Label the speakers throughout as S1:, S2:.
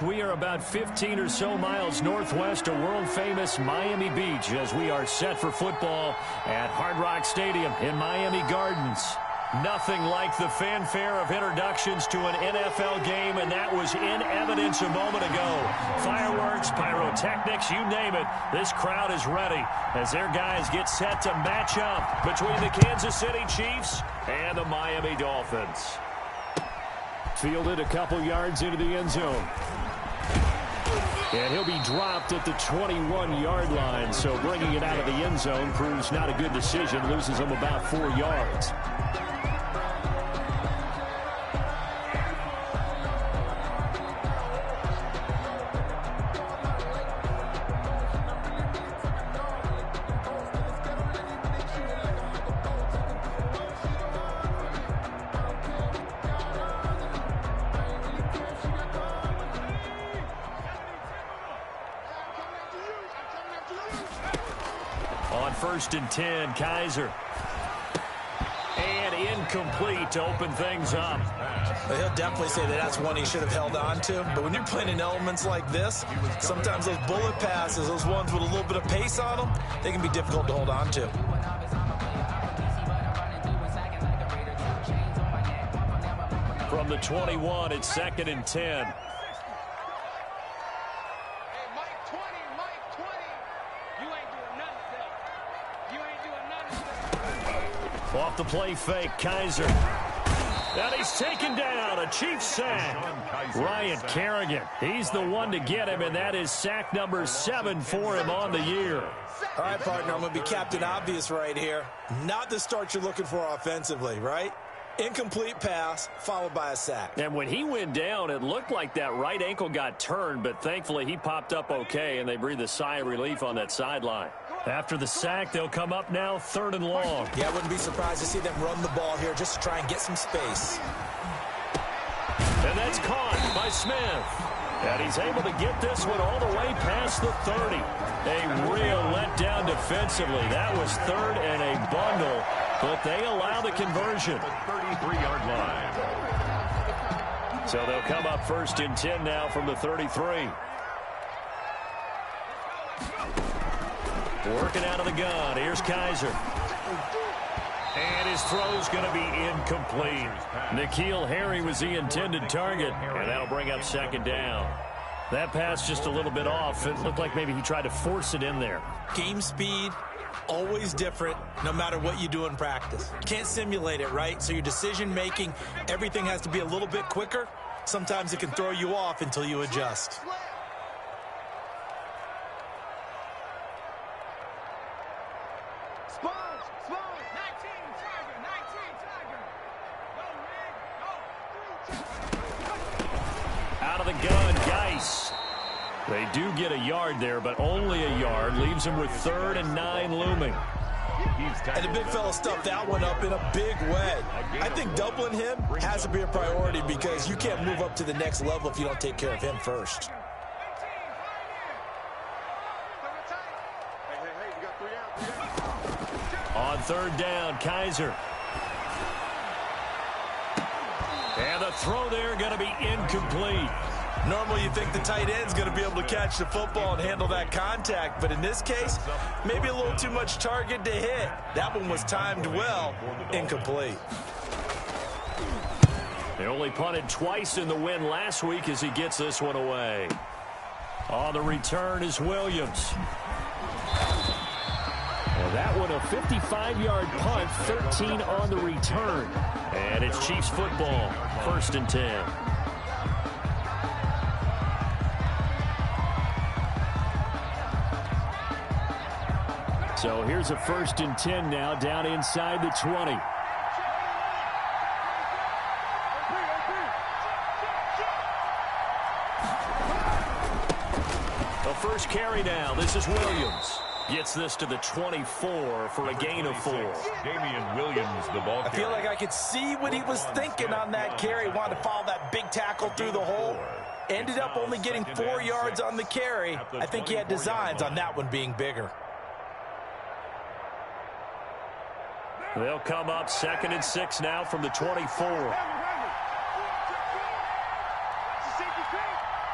S1: We are about 15 or so miles northwest of world-famous Miami Beach as we are set for football at Hard Rock Stadium in Miami Gardens. Nothing like the fanfare of introductions to an NFL game, and that was in evidence a moment ago. Fireworks, pyrotechnics, you name it. This crowd is ready as their guys get set to match up between the Kansas City Chiefs and the Miami Dolphins. Fielded a couple yards into the end zone. And he'll be dropped at the 21-yard line, so bringing it out of the end zone proves not a good decision, loses him about 4 yards. On 1st and 10, Kaiser. And incomplete to open things up.
S2: He'll definitely say that that's one he should have held on to. But when you're playing in elements like this, sometimes those bullet passes, those ones with a little bit of pace on them, they can be difficult to hold on to.
S1: From the 21, it's 2nd and 10. Off the play fake, Kaiser. And he's taken down, a Chiefs sack. Ryan Kerrigan, he's the one to get him, and that is sack number 7 for him on the year.
S2: All right, partner, I'm going to be Captain Obvious right here. Not the start you're looking for offensively, right? Incomplete pass, followed by a sack.
S1: And when he went down, it looked like that right ankle got turned, but thankfully he popped up okay, and they breathed a sigh of relief on that sideline. After the sack, they'll come up now 3rd and long.
S2: Yeah, I wouldn't be surprised to see them run the ball here just to try and get some space.
S1: And that's caught by Smith. And he's able to get this one all the way past the 30. A real letdown defensively. That was 3rd and a bundle, but they allow the conversion.
S3: 33-yard line.
S1: So they'll come up 1st and 10 now from the 33. Working out of the gun. Here's Kaiser. And his throw's going to be incomplete. N'Keal Harry was the intended target, and that'll bring up 2nd down. That pass just a little bit off. It looked like maybe he tried to force it in there.
S2: Game speed, always different, no matter what you do in practice. You can't simulate it, right? So your decision-making, everything has to be a little bit quicker. Sometimes it can throw you off until you adjust.
S1: Out of the gun, Geis. They do get a yard there, but only a yard. Leaves him with 3rd and 9 looming.
S2: And the big fella stuffed that one up in a big way. I think doubling him has to be a priority because you can't move up to the next level if you don't take care of him first.
S1: On 3rd down, Kaiser. And the throw there going to be incomplete.
S2: Normally you think the tight end's going to be able to catch the football and handle that contact, but in this case, maybe a little too much target to hit. That one was timed well, incomplete.
S1: They only punted twice in the win last week as he gets this one away. On the return is Williams. And that one a 55-yard punt, 13 on the return. And it's Chiefs football, 1st and 10. So here's a 1st and 10 now, down inside the 20. The first carry now. This is Williams. Gets this to the 24 for a gain of 4.
S3: Damian Williams, the ball carrier.
S2: I feel like I could see what he was thinking on that carry. Wanted to follow that big tackle through the hole. Ended up only getting 4 yards on the carry. I think he had designs on that one being bigger.
S1: They'll come up 2nd and 6 now from the 24.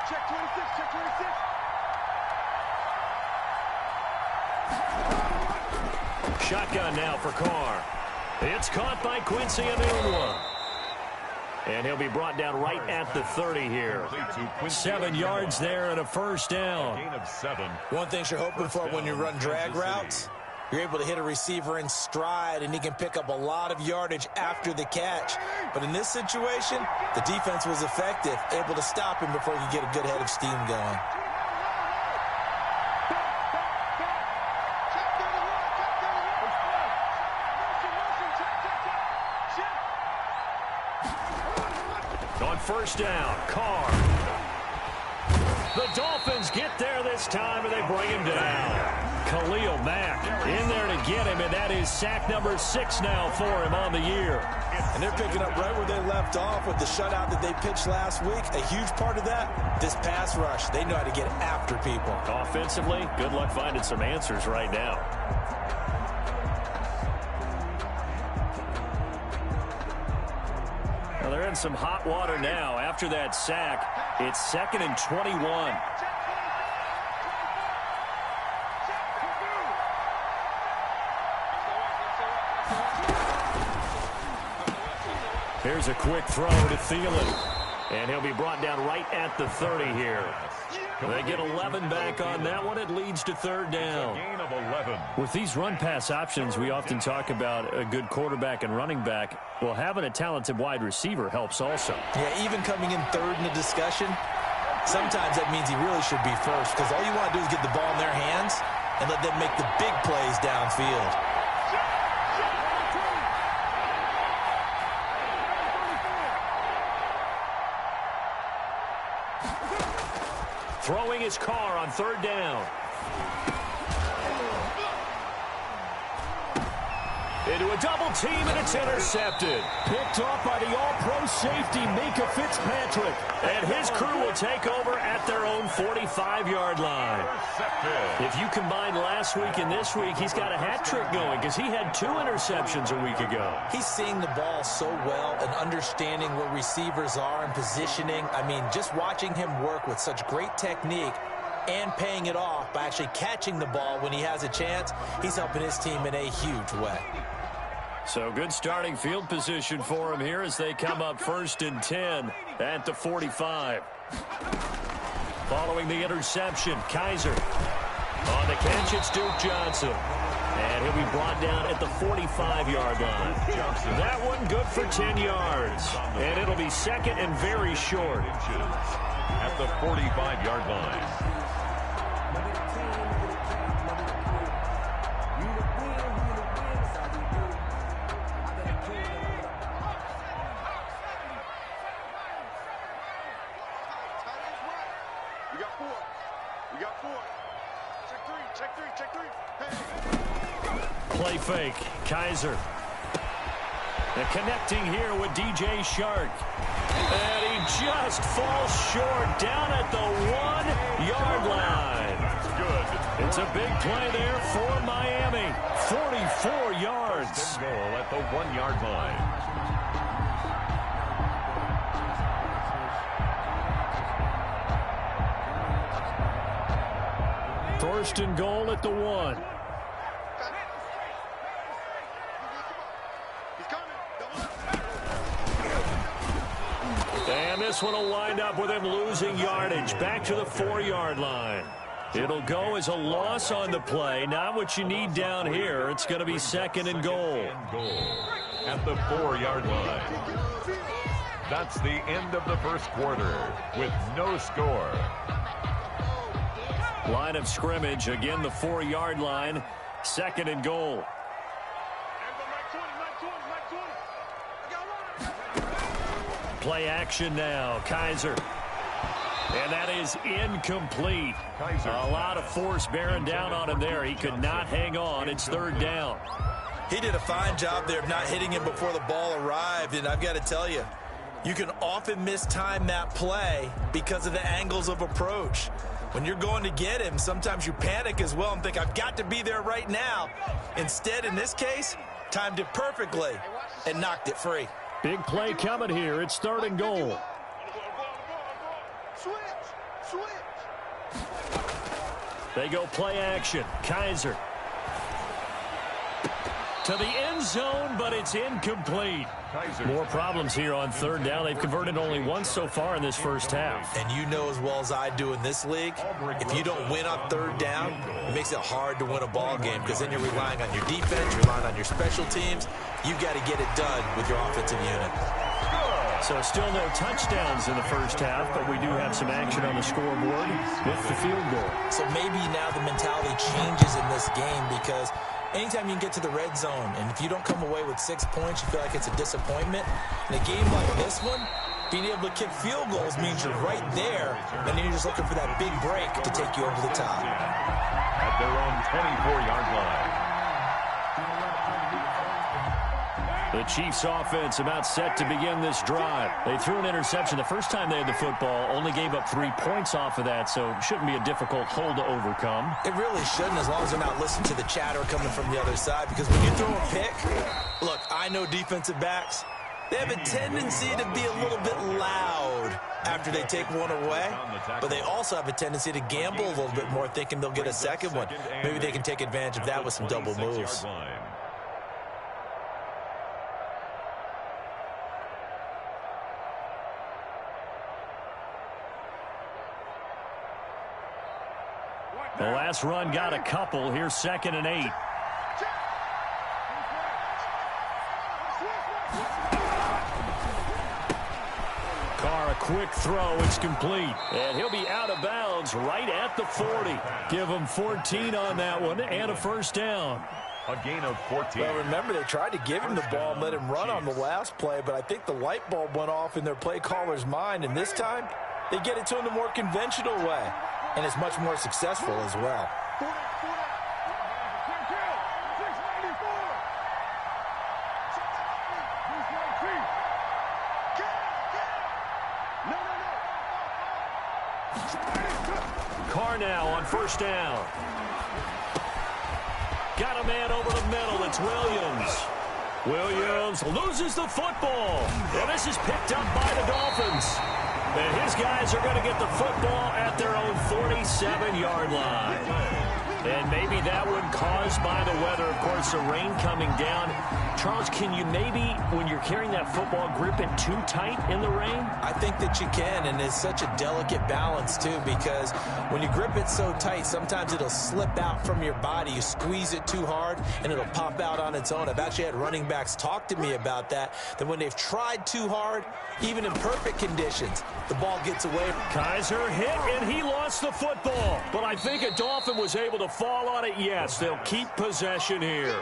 S4: Check 24.
S1: Shotgun now for Carr. It's caught by Quincy Enunwa. And he'll be brought down right at the 30 here. 7 yards there and a first down.
S3: Gain of 7.
S2: One thing you're hoping for when you run drag routes, you're able to hit a receiver in stride, and he can pick up a lot of yardage after the catch. But in this situation, the defense was effective, able to stop him before he could get a good head of steam going.
S1: On first down, Carr. The Dolphins get there this time, and they bring him down. Khalil Mack in there to get him, and that is sack number 6 now for him on the year.
S2: And they're picking up right where they left off with the shutout that they pitched last week. A huge part of that, this pass rush. They know how to get after people.
S1: Offensively, good luck finding some answers right now. Well, they're in some hot water now. After that sack, it's 2nd and 21. Here's a quick throw to Thielen. And he'll be brought down right at the 30 here. They get 11 back on that one. It leads to 3rd down.
S3: Gain of 11.
S1: With these run-pass options, we often talk about a good quarterback and running back. Well, having a talented wide receiver helps also.
S2: Yeah, even coming in 3rd in the discussion, sometimes that means he really should be first, because all you want to do is get the ball in their hands and let them make the big plays downfield.
S1: Throwing his Carr on 3rd down. Into a double team, and it's intercepted. Picked off by the all-pro safety, Mika Fitzpatrick. And his crew will take over at their own 45-yard line. If you combine last week and this week, he's got a hat trick going because he had 2 interceptions a week ago.
S2: He's seeing the ball so well and understanding where receivers are and positioning. I mean, just watching him work with such great technique and paying it off by actually catching the ball when he has a chance, he's helping his team in a huge way.
S1: So good starting field position for him here as they come up 1st and 10 at the 45. Following the interception, Kaiser. On the catch, it's Duke Johnson. And he'll be brought down at the 45-yard line. That one good for 10 yards. And it'll be 2nd and very short.
S3: At the 45-yard line.
S1: Play fake. Kaiser. And connecting here with DJ Shark. And he just falls short down at the 1-yard line.
S3: Good.
S1: It's a big play there for Miami. 44 yards.
S3: First and goal at the 1-yard line.
S1: First and goal at the 1. And this one will wind up with him losing yardage back to the 4-yard line. It'll go as a loss on the play. Not what you need down here. It's going to be 2nd and goal.
S3: At the 4-yard line. That's the end of the first quarter with no score.
S1: Line of scrimmage, again the 4-yard line, 2nd and goal. Play action now, Kaiser. And that is incomplete. A lot of force bearing down on him there. He could not hang on. It's 3rd down.
S2: He did a fine job there of not hitting him before the ball arrived, and I've got to tell you, you can often mistime that play because of the angles of approach. When you're going to get him, sometimes you panic as well and think, I've got to be there right now. Instead, in this case, timed it perfectly and knocked it free.
S1: Big play coming here. It's 3rd and goal. They go play action. Kaiser. to the end zone, but it's incomplete. More problems here on third down. They've converted only once so far in this first half.
S2: And you know as well as I do in this league, if you don't win on third down, it makes it hard to win a ball game because then you're relying on your defense, you're relying on your special teams. You've got to get it done with your offensive unit.
S1: So still no touchdowns in the first half, but we do have some action on the scoreboard with the field goal. So
S2: maybe now the mentality changes in this game because anytime you can get to the red zone, and if you don't come away with 6 points, you feel like it's a disappointment. In a game like this one, being able to kick field goals means you're right there, and then you're just looking for that big break to take you over the top.
S3: At their own 24-yard line.
S1: The Chiefs offense about set to begin this drive. They threw an interception the first time they had the football, only gave up 3 points off of that, so it shouldn't be a difficult hole to overcome.
S2: It really shouldn't, as long as they're not listening to the chatter coming from the other side, because when you throw a pick, look, I know defensive backs, they have a tendency to be a little bit loud after they take one away, but they also have a tendency to gamble a little bit more, thinking they'll get a second one. Maybe they can take advantage of that with some double moves.
S1: The last run got a couple. Here's 2nd and 8. Carr, a quick throw. It's complete. And he'll be out of bounds right at the 40. Give him 14 on that one and a first down.
S3: A gain of 14.
S2: Well, remember, they tried to give him the ball and let him run on the last play, but I think the light bulb went off in their play caller's mind, and this time they get it to him the more conventional way. And it's much more successful as well.
S1: Carr now on first down. Got a man over the middle. It's Williams. Williams loses the football. And this is picked up by the Dolphins. And his guys are going to get the football at their own 47-yard line. And maybe that one caused by the weather. Of course, the rain coming down. Charles, can you maybe, when you're carrying that football, grip it too tight in the rain?
S2: I think that you can, and it's such a delicate balance, too, because when you grip it so tight, sometimes it'll slip out from your body. You squeeze it too hard, and it'll pop out on its own. I've actually had running backs talk to me about that when they've tried too hard, even in perfect conditions, the ball gets away.
S1: Kaiser hit, and he lost the football. But I think a Dolphin was able to fall on it. Yes, they'll keep possession here.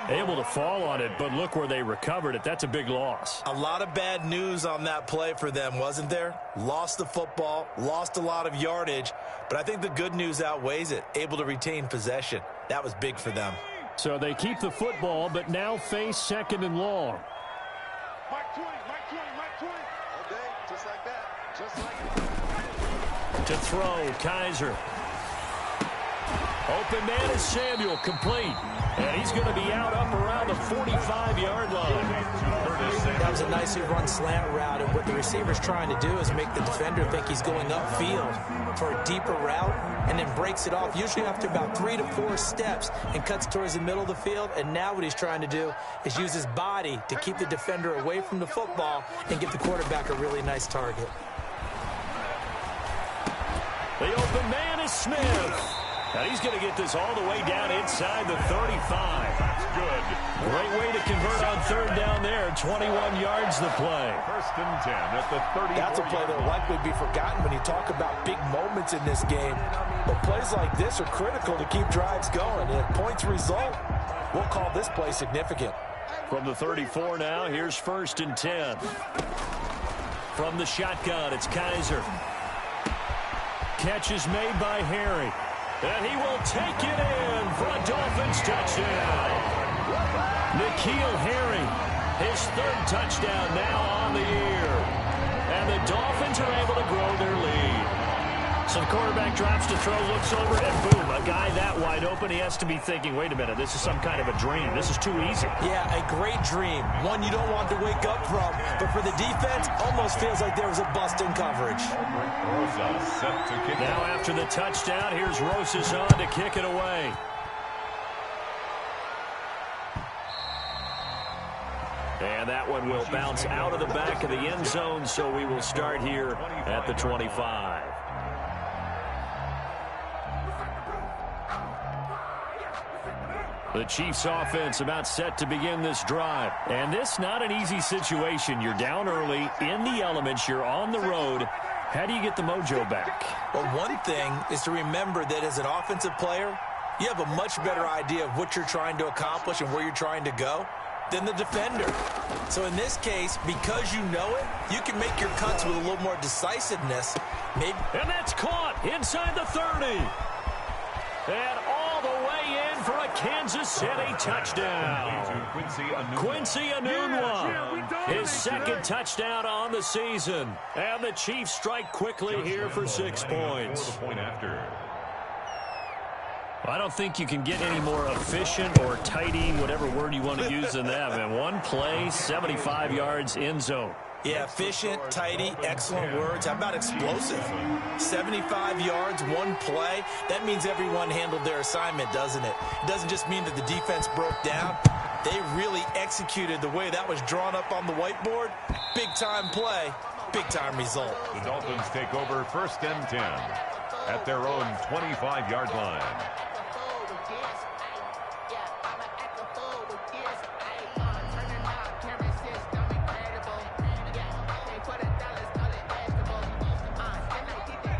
S1: Able to fall on it, but look where they recovered it. That's a big loss.
S2: A lot of bad news on that play for them, wasn't there? Lost the football, lost a lot of yardage, but I think the good news outweighs it. Able to retain possession. That was big for them.
S1: So they keep the football, but now face 2nd and long.
S4: Mike 20. All day, just like that.
S1: To throw, Kaiser. Open man is Samuel, complete. And he's going to be out up around the 45-yard line.
S2: That was a nicely run slant route, and what the receiver's trying to do is make the defender think he's going upfield for a deeper route, and then breaks it off, usually after about 3 to 4 steps, and cuts towards the middle of the field. And now what he's trying to do is use his body to keep the defender away from the football and give the quarterback a really nice target.
S1: The open man is Smith. And he's going to get this all the way down inside the 35.
S3: That's good.
S1: Great way to convert on third down there. 21 yards the play.
S3: 1st and 10 at the 30.
S2: That's a play that will likely be forgotten when you talk about big moments in this game. But plays like this are critical to keep drives going. And if points result, we'll call this play significant.
S1: From the 34 now, here's 1st and 10. From the shotgun, it's Kaiser. Catch is made by Harry. And he will take it in for a Dolphins touchdown. N'Keal Harry, his 3rd touchdown now on the year. And the Dolphins are able to grow their lead. So the quarterback drops to throw, looks over, and boom, a guy that wide open, he has to be thinking, wait a minute, this is some kind of a dream. This is too easy.
S2: Yeah, a great dream. One you don't want to wake up from. But for the defense, almost feels like there was a bust in coverage.
S1: Now after the touchdown, here's Rosas on to kick it away. And that one will bounce out of the back of the end zone, so we will start here at the 25. The Chiefs offense about set to begin this drive. And this not an easy situation. You're down early, in the elements, you're on the road. How do you get the mojo back?
S2: Well, one thing is to remember that as an offensive player, you have a much better idea of what you're trying to accomplish and where you're trying to go than the defender. So in this case, because you know it, you can make your cuts with a little more decisiveness. Maybe.
S1: And that's caught inside the 30. And all the way in for a Kansas City touchdown. Quincy Enunwa, his second touchdown on the season. And the Chiefs strike quickly here for 6 points. I don't think you can get any more efficient or tidy, whatever word you want to use than that. And one play, 75 yards in zone.
S2: Yeah, efficient, tidy, excellent words. How about explosive? 75 yards, one play. That means everyone handled their assignment, doesn't it? It doesn't just mean that the defense broke down. They really executed the way that was drawn up on the whiteboard. Big-time play, big-time result.
S3: The Dolphins take over 1st and 10 at their own 25-yard line.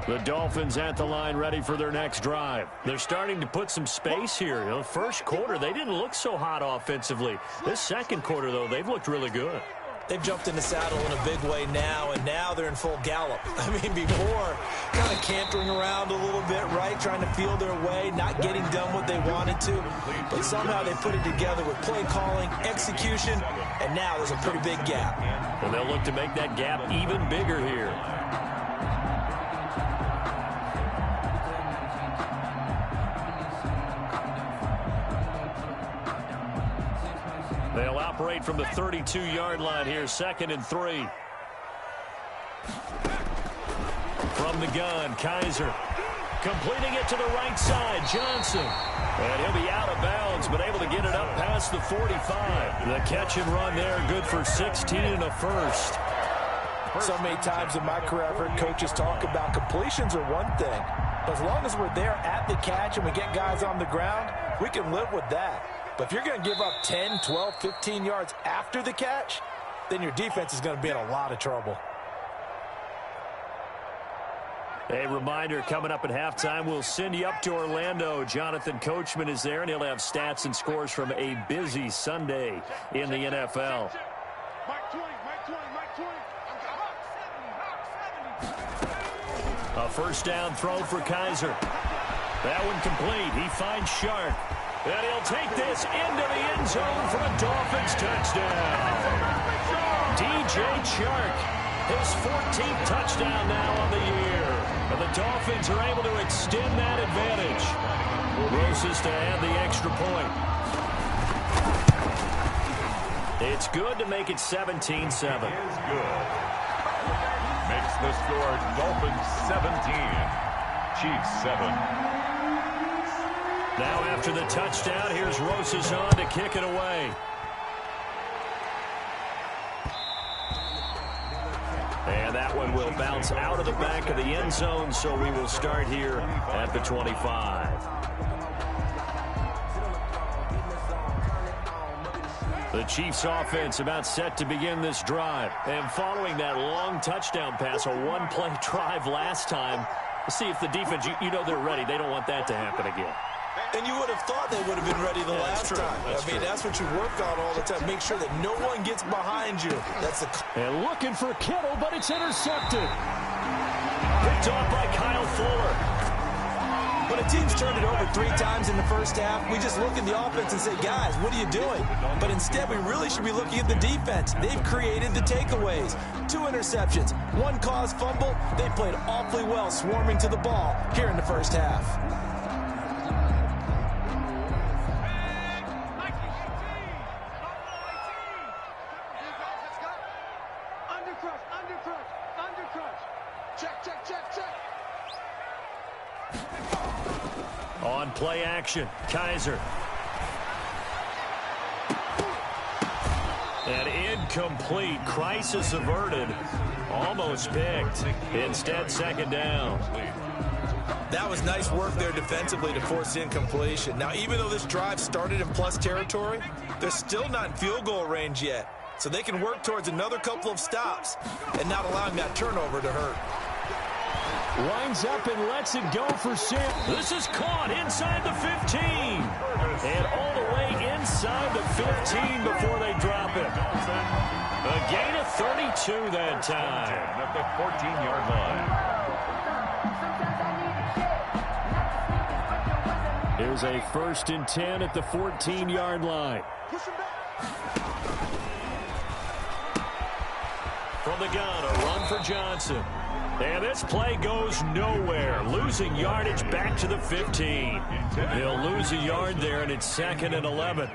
S1: The Dolphins at the line ready for their next drive. They're starting to put some space here. The first quarter, they didn't look so hot offensively. This second quarter, though, they've looked really good.
S2: They've jumped in the saddle in a big way now, and now they're in full gallop. I mean, before, kind of cantering around a little bit, right, trying to feel their way, not getting done what they wanted to. But somehow they put it together with play calling, execution, and now there's a pretty big gap.
S1: And they'll look to make that gap even bigger here. They'll operate from the 32-yard line here, 2nd and 3. From the gun, Kaiser. Completing it to the right side, Johnson. And he'll be out of bounds, but able to get it up past the 45. The catch and run there, good for 16 and a first.
S2: So many times in my career, I've heard coaches talk about completions are one thing. But as long as we're there at the catch and we get guys on the ground, we can live with that. But if you're going to give up 10, 12, 15 yards after the catch, then your defense is going to be in a lot of trouble.
S1: A reminder, coming up at halftime, we'll send you up to Orlando. Jonathan Coachman is there, and he'll have stats and scores from a busy Sunday in the NFL. A first down throw for Kaiser. That one complete. He finds Shark. And he'll take this into the end zone for a Dolphins touchdown. DJ Chark, his 14th touchdown now on the year. And the Dolphins are able to extend that advantage. Roses to add the extra point. It's good to make it 17-7.
S3: Is good. Makes the score Dolphins 17, Chiefs 7.
S1: Now after the touchdown, here's Roses on to kick it away. And that one will bounce out of the back of the end zone, so we will start here at the 25. The Chiefs offense about set to begin this drive. And following that long touchdown pass, a one-play drive last time, let's see if the defense, you know they're ready. They don't want that to happen again.
S2: And you would have thought they would have been ready the last time. That's what you work on all the time. Make sure that no one gets behind you. That's the.
S1: And looking for Kittle, but it's intercepted. Picked off by Kyle Fuller.
S2: When a team's turned it over 3 times in the first half, we just look at the offense and say, guys, what are you doing? But instead, we really should be looking at the defense. They've created the takeaways. 2 interceptions, 1 caused fumble. They played awfully well swarming to the ball here in the first half.
S1: On play action, Kaiser. And incomplete. Crisis averted. Almost picked. Instead, second down.
S2: That was nice work there defensively to force incompletion. Now, even though this drive started in plus territory, they're still not in field goal range yet. So they can work towards another couple of stops and not allowing that turnover to hurt.
S1: Winds up and lets it go for 6. This is caught inside the 15. And all the way inside the 15 before they drop it. A gain of 32 that time.
S3: At the 14-yard line.
S1: Here's a 1st and 10 at the 14-yard line. From the gun, a run for Johnson. And this play goes nowhere. Losing yardage back to the 15. He'll lose a yard there, and it's 2nd and 11.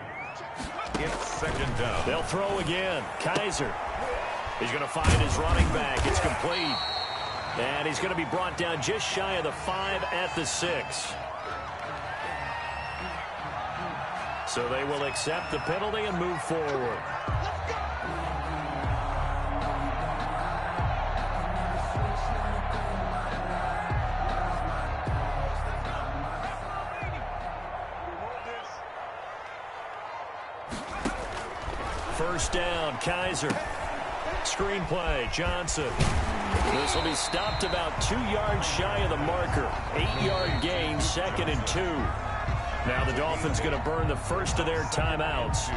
S3: It's 2nd down.
S1: They'll throw again. Kaiser. He's going to find his running back. It's complete. And he's going to be brought down just shy of the 5 at the 6. So they will accept the penalty and move forward. First down, Kaiser. Screenplay, Johnson. This will be stopped about 2 yards shy of the marker. 8-yard gain, 2nd and 2. Now the Dolphins going to burn the first of their timeouts,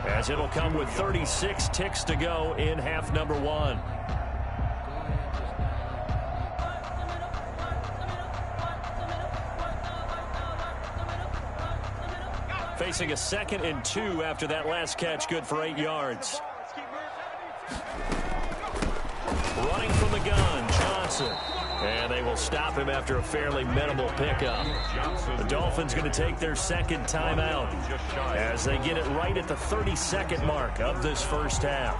S1: as it'll come with 36 ticks to go in half number 1. Facing a 2nd and 2 after that last catch, good for 8 yards. Running from the gun, Johnson. And they will stop him after a fairly minimal pickup. The Dolphins going to take their 2nd timeout as they get it right at the 32nd mark of this first half.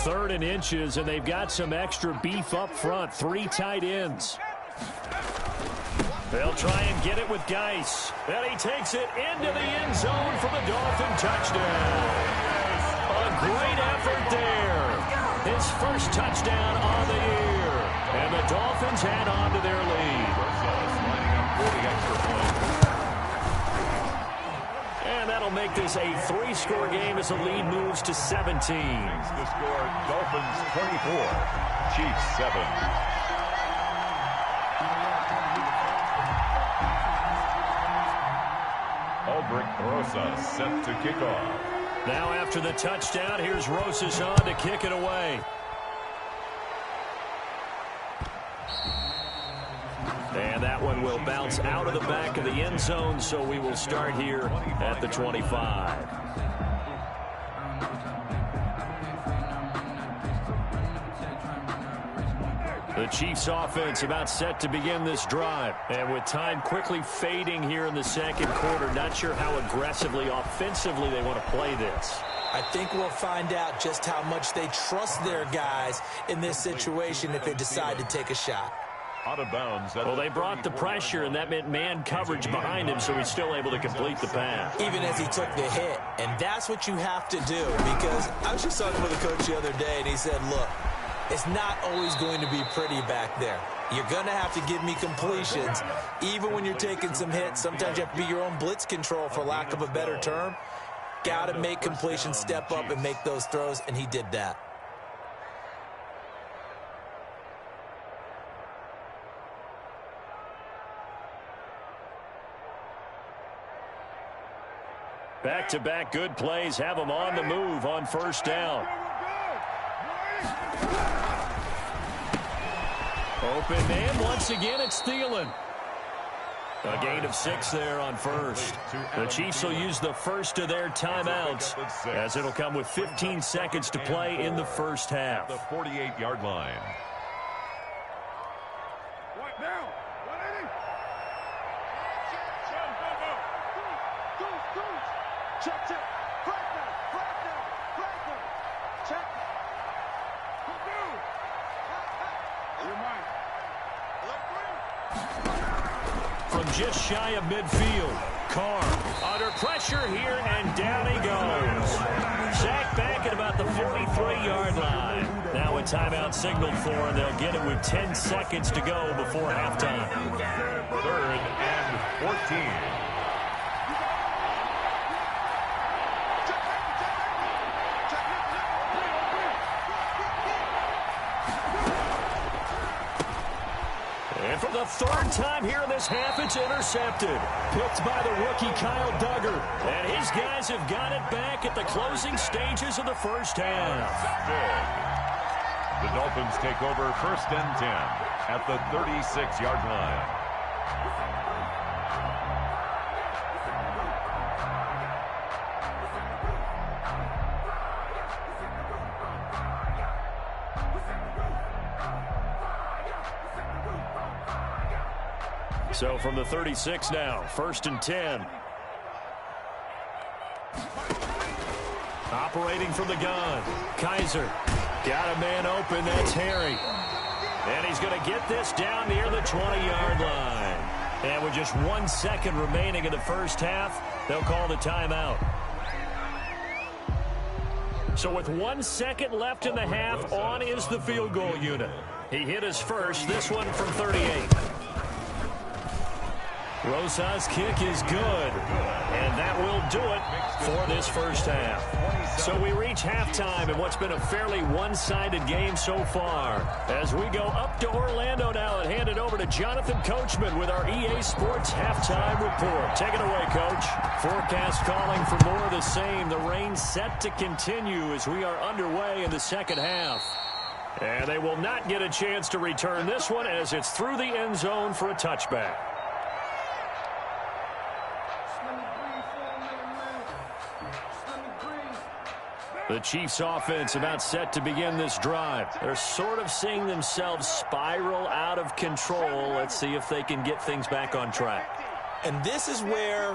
S1: 3rd and inches, and they've got some extra beef up front. 3 tight ends. They'll try and get it with Geis. And he takes it into the end zone for the Dolphin touchdown. A great effort there. His first touchdown on the year. And the Dolphins add on to their lead. And that'll make this a 3-score game as the lead moves to 17.
S3: The score, Dolphins 24, Chiefs 7. Albrecht Rosas set to kick off.
S1: Now after the touchdown, here's Rosas on to kick it away. And that one will bounce out of the back of the end zone, so we will start here at the 25. The Chiefs offense about set to begin this drive. And with time quickly fading here in the second quarter, not sure how aggressively, offensively they want to play this.
S2: I think we'll find out just how much they trust their guys in this situation if they decide to take a shot.
S3: Out of bounds.
S1: Well, they brought the pressure, and that meant man coverage behind him, so he's still able to complete the pass.
S2: Even as he took the hit. And that's what you have to do, because I was just talking with a coach the other day, and he said, look, it's not always going to be pretty back there. You're going to have to give me completions. Even when you're taking some hits, sometimes you have to be your own blitz control, for lack of a better term. Got to make completions, step up, and make those throws, and he did that.
S1: Back-to-back good plays have them on the move on first down. Open man, once again it's Thielen. A gain of 6 there on first. The Chiefs will use the first of their timeouts, as it'll come with 15 seconds to play in the first half.
S3: The 48-yard line.
S4: What now? 180. Check, check. Flag down, flag down, flag down. Check. You're mine.
S1: From just shy of midfield. Carr under pressure here, and down he goes. Sacked back at about the 43-yard line. Now a timeout signaled for, and they'll get it with 10 seconds to go before halftime.
S3: 3rd and 14.
S1: And for the 3rd time here in this half, it's intercepted. Picked by the rookie Kyle Duggar. And his guys have got it back at the closing stages of the first half.
S3: The Dolphins take over 1st and 10 at the 36-yard line.
S1: So from the 36 now, 1st and 10. Operating from the gun. Kaiser got a man open. That's Harry. And he's going to get this down near the 20-yard line. And with just 1 second remaining in the first half, they'll call the timeout. So with 1 second left in the half, on is the field goal unit. He hit his first, this one from 38. Rosa's kick is good, and that will do it for this first half. So we reach halftime in what's been a fairly one-sided game so far. As we go up to Orlando now and hand it over to Jonathan Coachman with our EA Sports Halftime Report. Take it away, Coach. Forecast calling for more of the same. The rain set to continue as we are underway in the second half. And they will not get a chance to return this one as it's through the end zone for a touchback. The Chiefs offense about set to begin this drive. They're sort of seeing themselves spiral out of control. Let's see if they can get things back on track.
S2: And this is where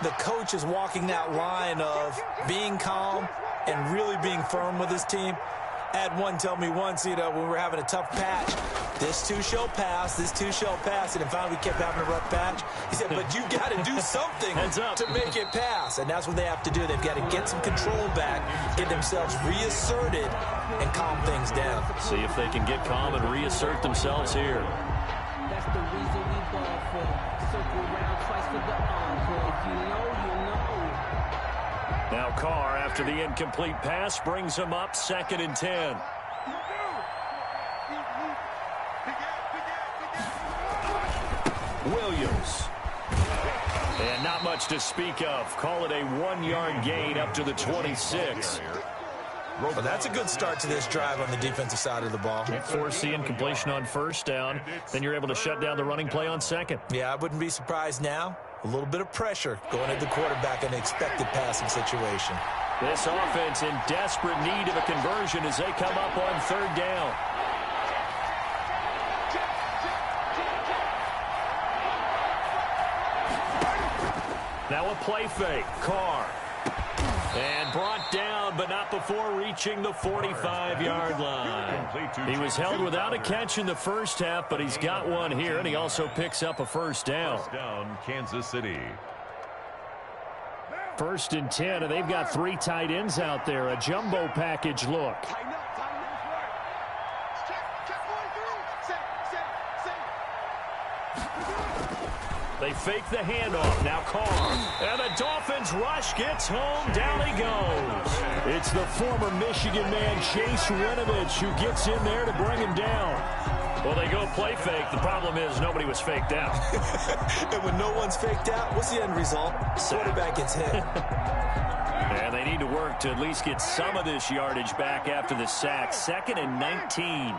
S2: the coach is walking that line of being calm and really being firm with his team. I had one tell me once, when we were having a tough patch, this too shall pass, this too shall pass, and then finally we kept having a rough patch. He said, but you got to do something to make it pass, and that's what they have to do. They've got to get some control back, get themselves reasserted, and calm things down.
S1: See if they can get calm and reassert themselves here.
S5: That's the reason we ball for. Circle around twice for the encore. If you know, you know.
S1: Now Carr, after the incomplete pass, brings him up 2nd and 10. Williams. And not much to speak of. Call it a 1-yard gain up to the 26.
S2: Well, that's a good start to this drive on the defensive side of the ball.
S1: Force the incompletion on 1st down. Then you're able to shut down the running play on 2nd.
S2: Yeah, I wouldn't be surprised now. A little bit of pressure going at the quarterback in an expected passing situation.
S1: This offense in desperate need of a conversion as they come up on 3rd down. Now a play fake. Carr. And brought down, but not before reaching the 45-yard line. He was held without a catch in the first half, but he's got one here, and he also picks up a 1st down.
S3: 1st down, Kansas City.
S1: 1st and 10, and they've got 3 tight ends out there. A jumbo package look. They fake the handoff. Now Carr. And the Dolphins rush gets home. Down he goes. It's the former Michigan man, Chase Winovich, who gets in there to bring him down. Well, they go play fake. The problem is nobody was faked out.
S2: And when no one's faked out, what's the end result? Quarterback gets hit.
S1: And they need to work to at least get some of this yardage back after the sack. 2nd and 19.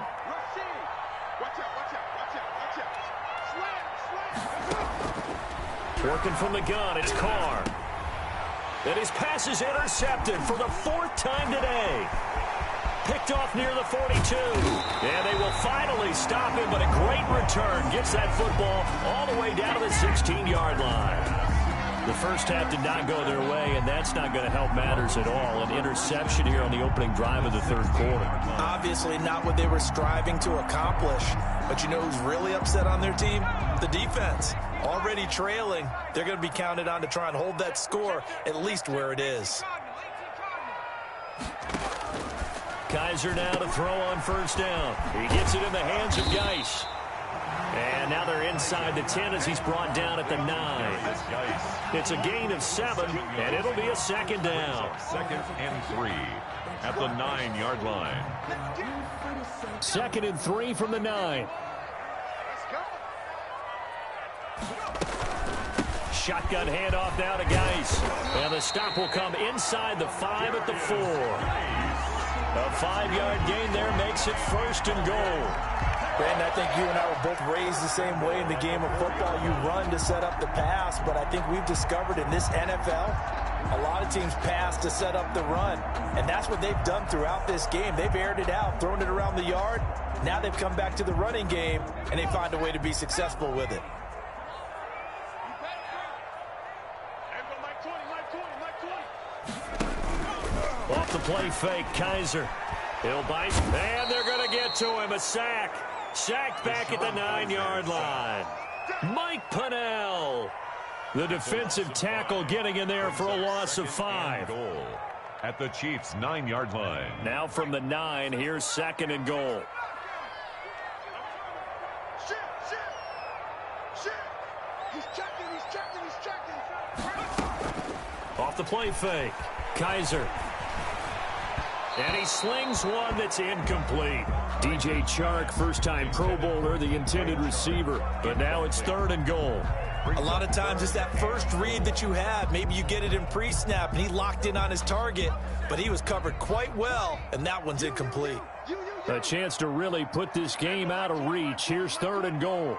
S1: Working from the gun, it's Carr. And his pass is intercepted for the 4th time today. Picked off near the 42. And they will finally stop him, but a great return. Gets that football all the way down to the 16-yard line. The first half did not go their way, and that's not going to help matters at all. An interception here on the opening drive of the 3rd quarter.
S2: Obviously not what they were striving to accomplish. But you know who's really upset on their team? The defense. Already trailing, they're going to be counted on to try and hold that score at least where it is.
S1: Kaiser now to throw on first down. He gets it in the hands of Geis. And now they're inside the 10 as he's brought down at the 9. It's a gain of 7, and it'll be a second down.
S3: 2nd and 3 at the 9-yard line.
S1: 2nd and 3 from the 9. Shotgun handoff now to Geis. And the stop will come inside the 5 at the 4. A 5-yard gain there makes it 1st and goal.
S2: Brandon, I think you and I were both raised the same way in the game of football. You run to set up the pass, but I think we've discovered in this NFL, a lot of teams pass to set up the run. And that's what they've done throughout this game. They've aired it out, thrown it around the yard. Now they've come back to the running game, and they find a way to be successful with it.
S1: Off the play fake, Kaiser. He'll bite, and they're going to get to him. A sack. Sacked back at the 9-yard line. Mike Pennell. The defensive tackle getting in there for a loss of 5.
S3: Goal at the Chiefs' 9-yard line.
S1: Now from the 9, here's 2nd and goal.
S4: He's checking.
S1: Off the play fake, Kaiser. And he slings one that's incomplete. DJ Chark, first-time Pro Bowler, the intended receiver. But now it's 3rd and goal.
S2: A lot of times it's that first read that you have. Maybe you get it in pre-snap, and he locked in on his target, but he was covered quite well, and that one's incomplete.
S1: A chance to really put this game out of reach. Here's 3rd and goal.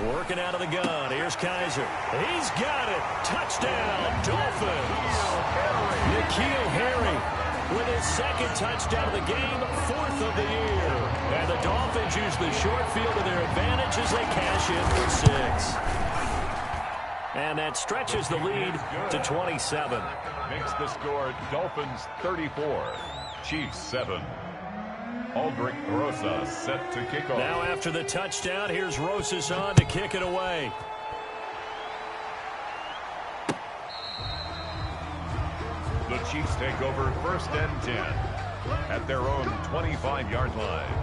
S1: Working out of the gun. Here's Kaiser. He's got it. Touchdown, Dolphins. N'Keal Harry with his 2nd touchdown of the game, 4th of the year. And the Dolphins use the short field to their advantage as they cash in for 6. And that stretches the lead to 27.
S3: Makes the score Dolphins 34, Chiefs 7. Aldrich Rosas set to kick off.
S1: Now after the touchdown, here's Rosas on to kick it away.
S3: The Chiefs take over 1st and 10 at their own 25-yard line.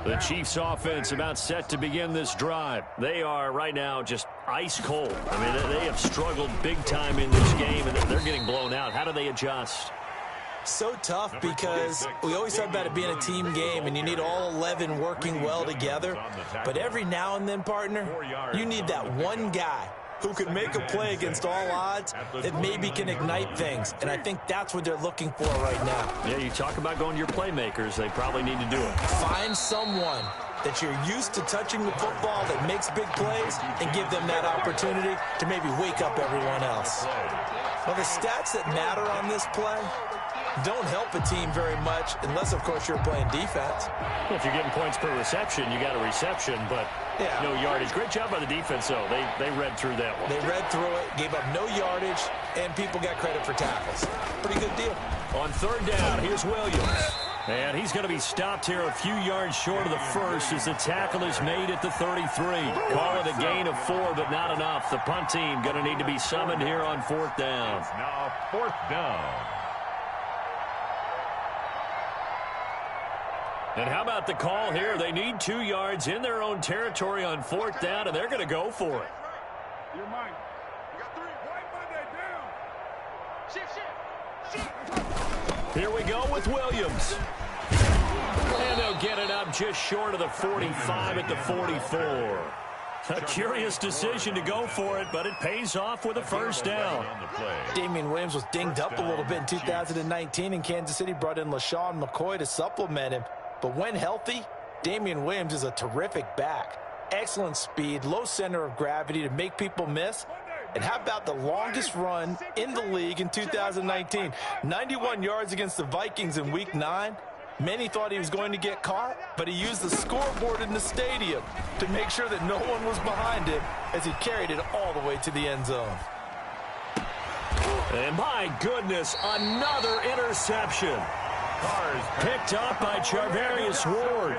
S1: The Chiefs offense about set to begin this drive. They are right now just ice cold. I mean, they have struggled big time in this game, and they're getting blown out. How do they adjust?
S2: So tough because we always talk about it being a team game, and you need all 11 working well together. But every now and then, partner, you need that one guy who can make a play against all odds that maybe can ignite things. And I think that's what they're looking for right now.
S1: Yeah, you talk about going to your playmakers. They probably need to do it.
S2: Find someone that you're used to touching the football that makes big plays and give them that opportunity to maybe wake up everyone else. Well, the stats that matter on this play don't help a team very much unless, of course, you're playing defense.
S1: Well, if you're getting points per reception, you got a reception, but no yardage. Great job by the defense, though. They read through that one.
S2: They read through it, gave up no yardage, and people got credit for tackles. Pretty good deal.
S1: On 3rd down, here's Williams. And he's going to be stopped here a few yards short of the 1st as the tackle is made at the 33. Call it a gain of 4, but not enough. The punt team going to need to be summoned here on 4th down.
S3: Now 4th down.
S1: And how about the call here? They need 2 yards in their own territory on 4th down, and they're going to go for it.
S4: You're mine. You got 3. White Monday down. Shift.
S1: Here we go with Williams. And they'll get it up just short of the 45 at the 44. A curious decision to go for it, but it pays off with a 1st down.
S2: Damian Williams was dinged up a little bit in 2019, and Kansas City brought in LaShawn McCoy to supplement him. But when healthy, Damian Williams is a terrific back. Excellent speed, low center of gravity to make people miss. And how about the longest run in the league in 2019? 91 yards against the Vikings in Week 9. Many thought he was going to get caught, but he used the scoreboard in the stadium to make sure that no one was behind him as he carried it all the way to the end zone.
S1: And my goodness, another interception. Picked up by Charvarius Ward.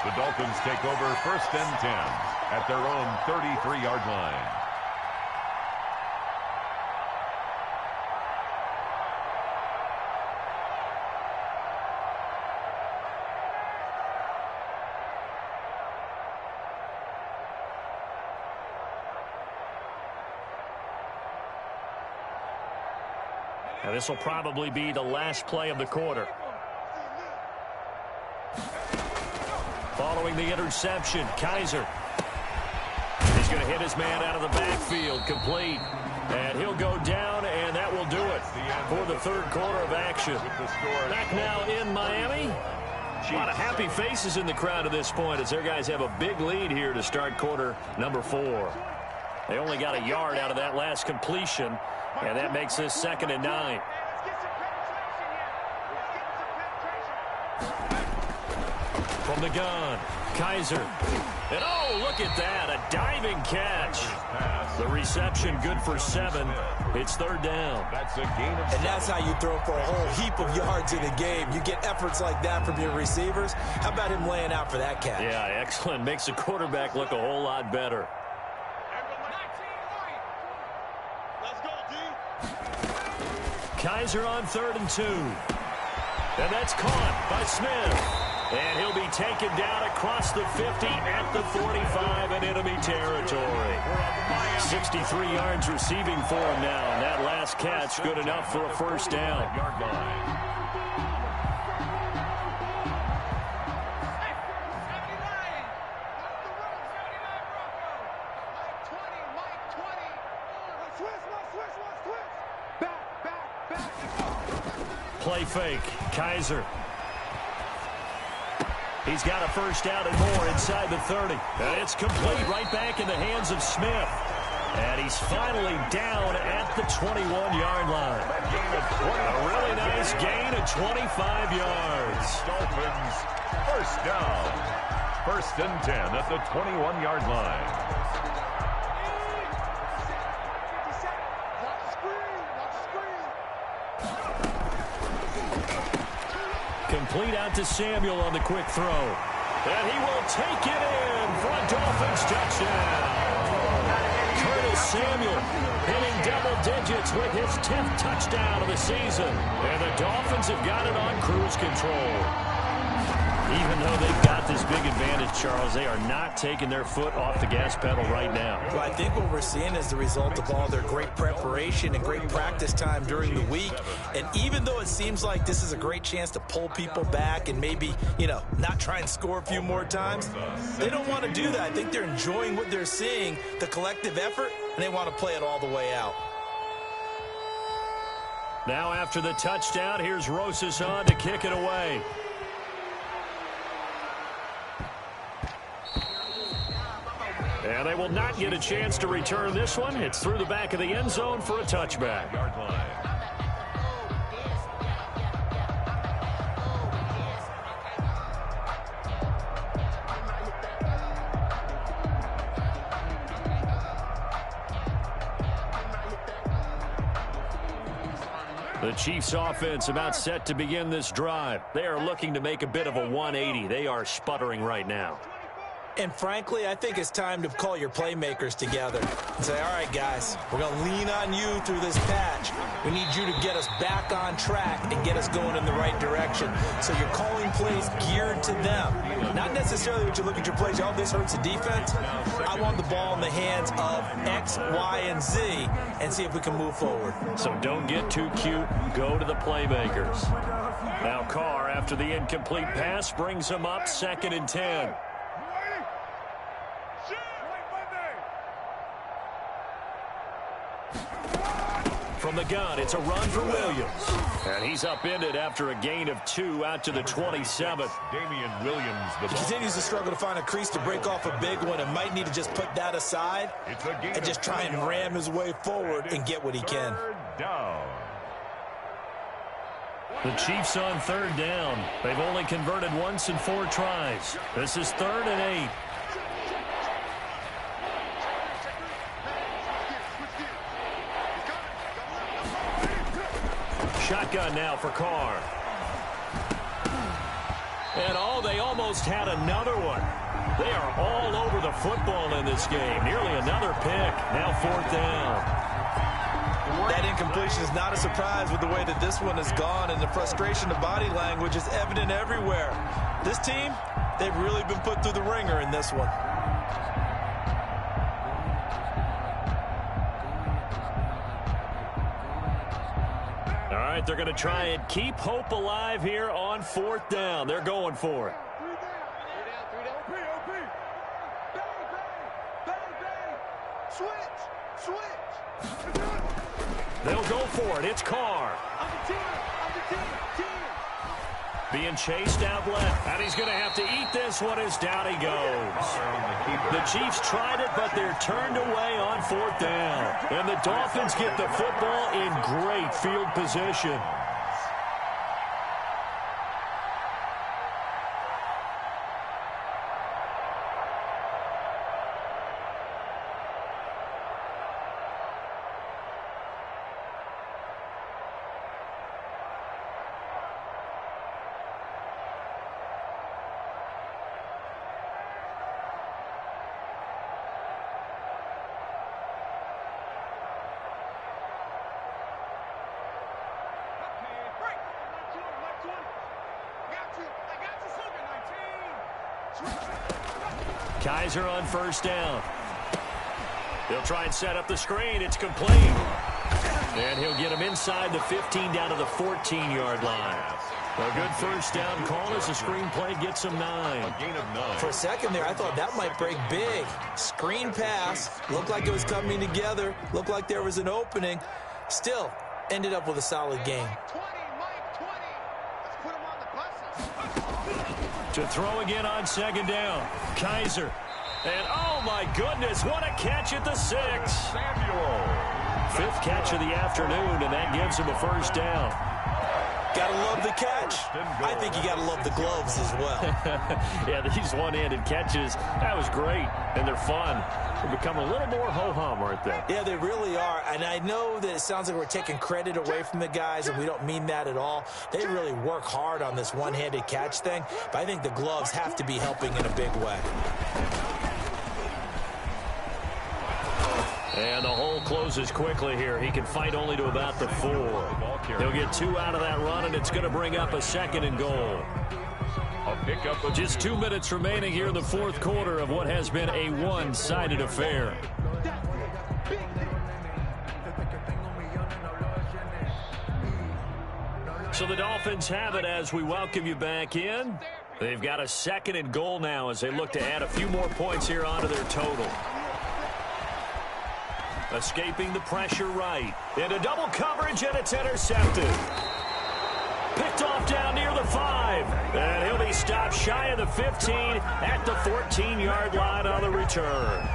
S3: The Dolphins take over 1st and 10 at their own 33-yard line.
S1: Now this will probably be the last play of the quarter. Following the interception, Kaiser. He's going to hit his man out of the backfield, complete. And he'll go down, and that will do it for the third quarter of action. Back now in Miami. A lot of happy faces in the crowd at this point as their guys have a big lead here to start quarter number 4. They only got a yard out of that last completion. And that makes this 2nd and 9. From the gun, Kaiser. And oh, look at that, a diving catch. The reception good for 7. It's 3rd down.
S3: That's a gain of 7.
S2: And that's how you throw for a whole heap of yards in a game. You get efforts like that from your receivers. How about him laying out for that catch?
S1: Yeah, excellent. Makes the quarterback look a whole lot better. Kaiser on 3rd and 2. And that's caught by Smith. And he'll be taken down across the 50 at the 45 in enemy territory. 63 yards receiving for him now. And that last catch good enough for a 1st down. Play fake. Kaiser. He's got a 1st down and more inside the 30. And it's complete right back in the hands of Smith. And he's finally down at the 21-yard line. A really nice gain of 25 yards.
S3: Dolphins 1st down. 1st and 10 at the 21-yard line.
S1: Complete out to Samuel on the quick throw. And he will take it in for a Dolphins touchdown. Curtis Samuel hitting double digits with his 10th touchdown of the season. And the Dolphins have got it on cruise control. Even though they've got this big advantage, Charles, they are not taking their foot off the gas pedal right now.
S2: Well, I think what we're seeing is the result of all their great preparation and great practice time during the week. And even though it seems like this is a great chance to pull people back and maybe, not try and score a few more times, they don't want to do that. I think they're enjoying what they're seeing, the collective effort, and they want to play it all the way out.
S1: Now after the touchdown, here's Rosas on to kick it away. And they will not get a chance to return this one. It's through the back of the end zone for a touchback. The Chiefs offense about set to begin this drive. They are looking to make a bit of a 180. They are sputtering right now.
S2: And frankly, I think it's time to call your playmakers together and say, all right, guys, we're going to lean on you through this patch. We need you to get us back on track and get us going in the right direction. So you're calling plays geared to them. Not necessarily what you look at your plays, oh, this hurts the defense. I want the ball in the hands of X, Y, and Z and see if we can move forward.
S1: So don't get too cute. Go to the playmakers. Now Carr, after the incomplete pass, brings him up 2nd and 10. From the gun, it's a run for Williams. And he's upended after a gain of 2 out to the 27th.
S3: Damian Williams, the
S2: He continues to struggle to find a crease to break off a big one and might need to just put that aside and just try and ram his way forward and get what he can.
S3: Down.
S1: The Chiefs on 3rd down. They've only converted once in 4 tries. This is 3rd and 8. Shotgun now for Carr. And they almost had another one. They are all over the football in this game. Nearly another pick. Now 4th down.
S2: That incompletion is not a surprise with the way that this one has gone, and the frustration of body language is evident everywhere. This team, they've really been put through the ringer in this one.
S1: All right, they're going to try and keep hope alive here on 4th down. They're going for it. They'll go for it. It's Carr. Being chased out left. And he's going to have to eat this one as down he goes. The Chiefs tried it, but they're turned away on 4th down. And the Dolphins get the football in great field position. Kaiser on 1st down. He'll try and set up the screen. It's complete. And he'll get him inside the 15 down to the 14-yard line. A good 1st down call as the screen play gets him 9.
S3: A gain of 9.
S2: For a second there, I thought that might break big. Screen pass. Looked like it was coming together. Looked like there was an opening. Still, ended up with a solid game.
S1: To throw again on 2nd down. Kaiser. And, oh, my goodness, what a catch at the 6.
S3: Samuel.
S1: 5th catch of the afternoon, and that gives him a 1st down.
S2: Gotta love the catch. I think you gotta love the gloves as well.
S1: Yeah, these one-handed catches, that was great, and they're fun. They're becoming a little more ho-hum, aren't they?
S2: Yeah, they really are. And I know that it sounds like we're taking credit away from the guys, and we don't mean that at all. They really work hard on this one-handed catch thing, but I think the gloves have to be helping in a big way.
S1: And the hole closes quickly here. He can fight only to about the 4. He'll get 2 out of that run, and it's going to bring up a 2nd and goal.
S3: A pickup of
S1: Just 2 minutes remaining here in the 4th quarter of what has been a one-sided affair. So the Dolphins have it as we welcome you back in. They've got a 2nd and goal now as they look to add a few more points here onto their total. Escaping the pressure right. Into double coverage, and it's intercepted. Picked off down near the 5. And he'll be stopped shy of the 15 at the 14-yard line on the return.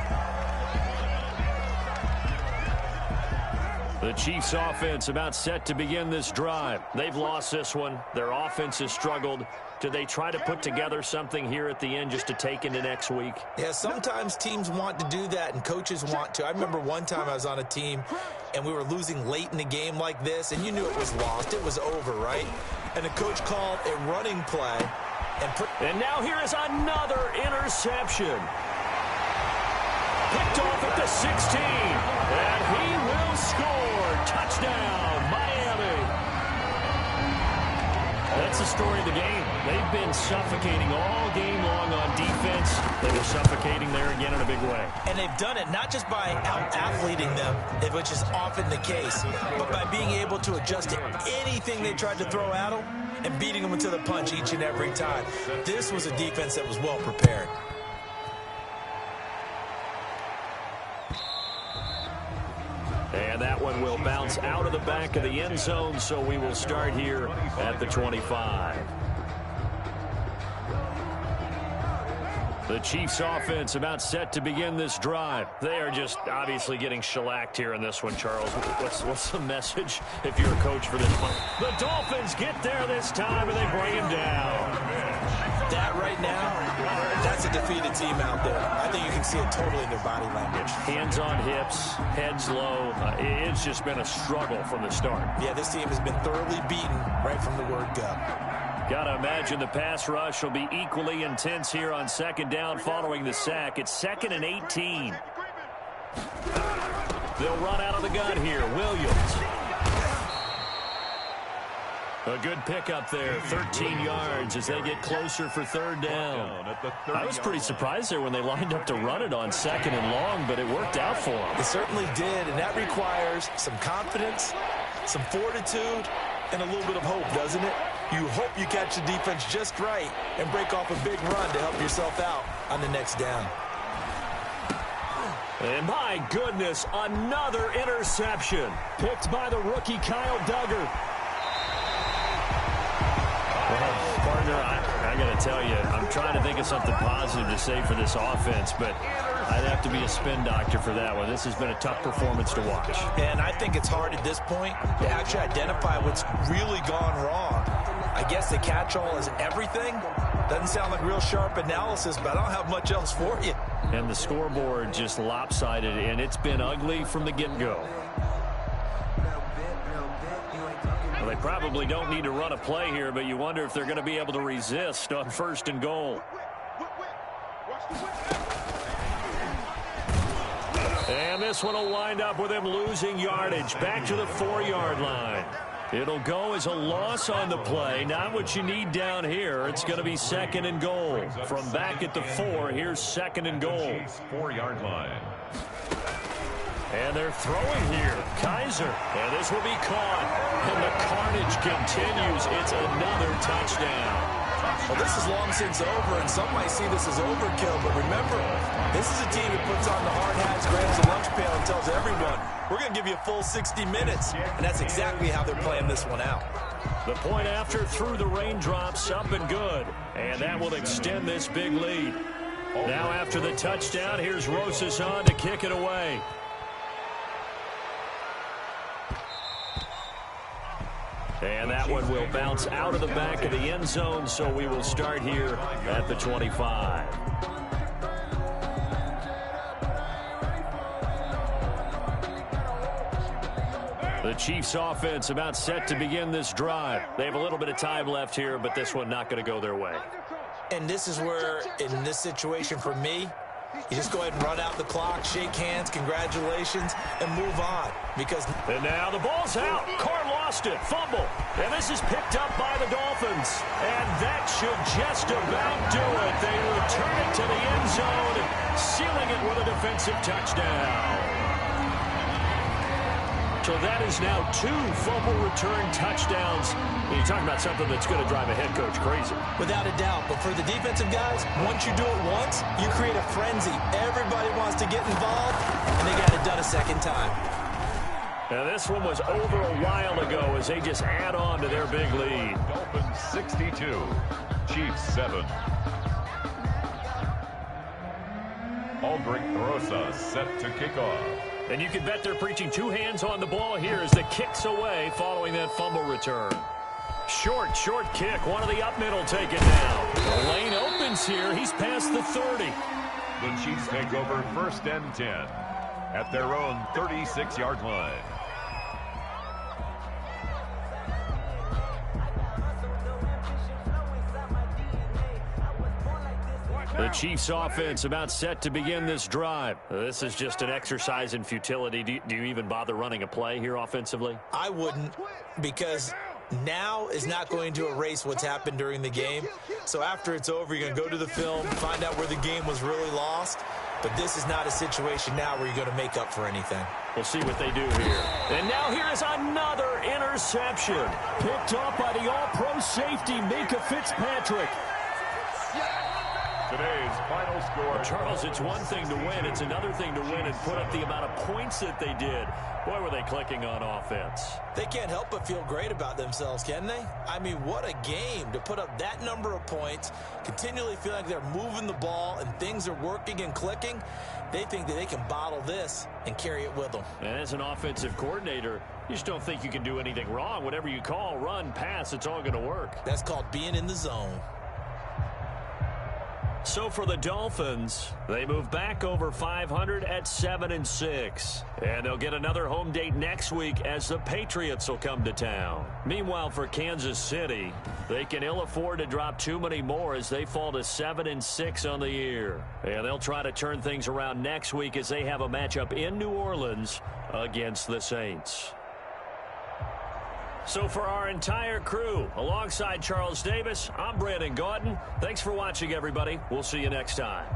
S1: The Chiefs offense about set to begin this drive. They've lost this one. Their offense has struggled. Do they try to put together something here at the end just to take into next week?
S2: Yeah, sometimes teams want to do that and coaches want to. I remember one time I was on a team and we were losing late in the game like this, and you knew it was lost. It was over, right? And the coach called a running play.
S1: And now here is another interception. Picked off at the 16. And he will score. Touchdown, Miami. That's the story of the game. They've been suffocating all game long on defense. They were suffocating there again in a big way.
S2: And they've done it not just by out-athleting them, which is often the case, but by being able to adjust to anything they tried to throw at them and beating them into the punch each and every time. This was a defense that was well prepared.
S1: And that one will bounce out of the back of the end zone, so we will start here at the 25. The Chiefs offense about set to begin this drive. They are just obviously getting shellacked here in this one, Charles. What's the message if you're a coach for this one? The Dolphins get there this time, and they bring him down.
S2: That right now, that's a defeated team out there. I think you can see it totally in their body language.
S1: Hands on hips, heads low. It's just been a struggle from the start.
S2: Yeah, this team has been thoroughly beaten right from the word go.
S1: Got to imagine the pass rush will be equally intense here on second down following the sack. It's 2nd and 18. They'll run out of the gun here. Williams. A good pickup there, 13 yards as they get closer for 3rd down. I was pretty surprised there when they lined up to run it on 2nd and long, but it worked out for them.
S2: It certainly did, and that requires some confidence, some fortitude, and a little bit of hope, doesn't it? You hope you catch the defense just right and break off a big run to help yourself out on the next down.
S1: And my goodness, another interception. Picked by the rookie Kyle Duggar. Well, partner, I got to tell you, I'm trying to think of something positive to say for this offense, but I'd have to be a spin doctor for that one. This has been a tough performance to watch.
S2: And I think it's hard at this point to actually identify what's really gone wrong. I guess the catch-all is everything. Doesn't sound like real sharp analysis, but I don't have much else for you.
S1: And the scoreboard just lopsided, and it's been ugly from the get-go. Well, they probably don't need to run a play here, but you wonder if they're going to be able to resist on 1st and goal. And this one will wind up with him losing yardage back to the 4-yard line. It'll go as a loss on the play. Not what you need down here. It's going to be 2nd and goal. From back at the 4, here's 2nd and goal.
S3: 4-yard line.
S1: And they're throwing here. Kaiser. And this will be caught. And the carnage continues. It's another touchdown.
S2: Well, this is long since over, and some might see this as overkill. But remember, this is a team that puts on the hard hats, grabs the lunch pail, and tells everyone, we're going to give you a full 60 minutes. And that's exactly how they're playing this one out.
S1: The point after through the raindrops, up and good. And that will extend this big lead. Now after the touchdown, here's Rosas on to kick it away. And that one will bounce out of the back of the end zone, so we will start here at the 25. The Chiefs offense about set to begin this drive. They have a little bit of time left here, but this one not going to go their way.
S2: And this is where, in this situation for me, you just go ahead and run out the clock, shake hands, congratulations, and move on.
S1: And now the ball's out. Carr lost it. Fumble. And this is picked up by the Dolphins. And that should just about do it. They return it to the end zone, sealing it with a defensive touchdown. So that is now 2 fumble return touchdowns. You're talking about something that's going to drive a head coach crazy.
S2: Without a doubt. But for the defensive guys, once you do it once, you create a frenzy. Everybody wants to get involved, and they got it done a second time.
S1: Now this one was over a while ago as they just add on to their big lead.
S3: Dolphins 62, Chiefs 7. Aldrich Rosas set to kick off.
S1: And you can bet they're preaching 2 hands on the ball here as the kick's away following that fumble return. Short kick. One of the up middle taken down. The lane opens here. He's past the 30.
S3: The Chiefs take over 1st and 10 at their own 36-yard line.
S1: The Chiefs offense about set to begin this drive. This is just an exercise in futility. Do you even bother running a play here offensively?
S2: I wouldn't, because now is not going to erase what's happened during the game. So after it's over, you're going to go to the film, find out where the game was really lost. But this is not a situation now where you're going to make up for anything.
S1: We'll see what they do here. And now here is another interception. Picked off by the all-pro safety, Minka Fitzpatrick.
S3: Today's final score.
S1: Charles, it's one thing to win. It's another thing to win and put up the amount of points that they did. Boy, were they clicking on offense.
S2: They can't help but feel great about themselves, can they? I mean, what a game to put up that number of points, continually feel like they're moving the ball and things are working and clicking. They think that they can bottle this and carry it with them.
S1: And as an offensive coordinator, you just don't think you can do anything wrong. Whatever you call, run, pass, it's all going to work.
S2: That's called being in the zone.
S1: So for the Dolphins, they move back over 500 at 7-6. And they'll get another home date next week as the Patriots will come to town. Meanwhile, for Kansas City, they can ill afford to drop too many more as they fall to 7-6 on the year. And they'll try to turn things around next week as they have a matchup in New Orleans against the Saints. So for our entire crew, alongside Charles Davis, I'm Brandon Gaudin. Thanks for watching, everybody. We'll see you next time.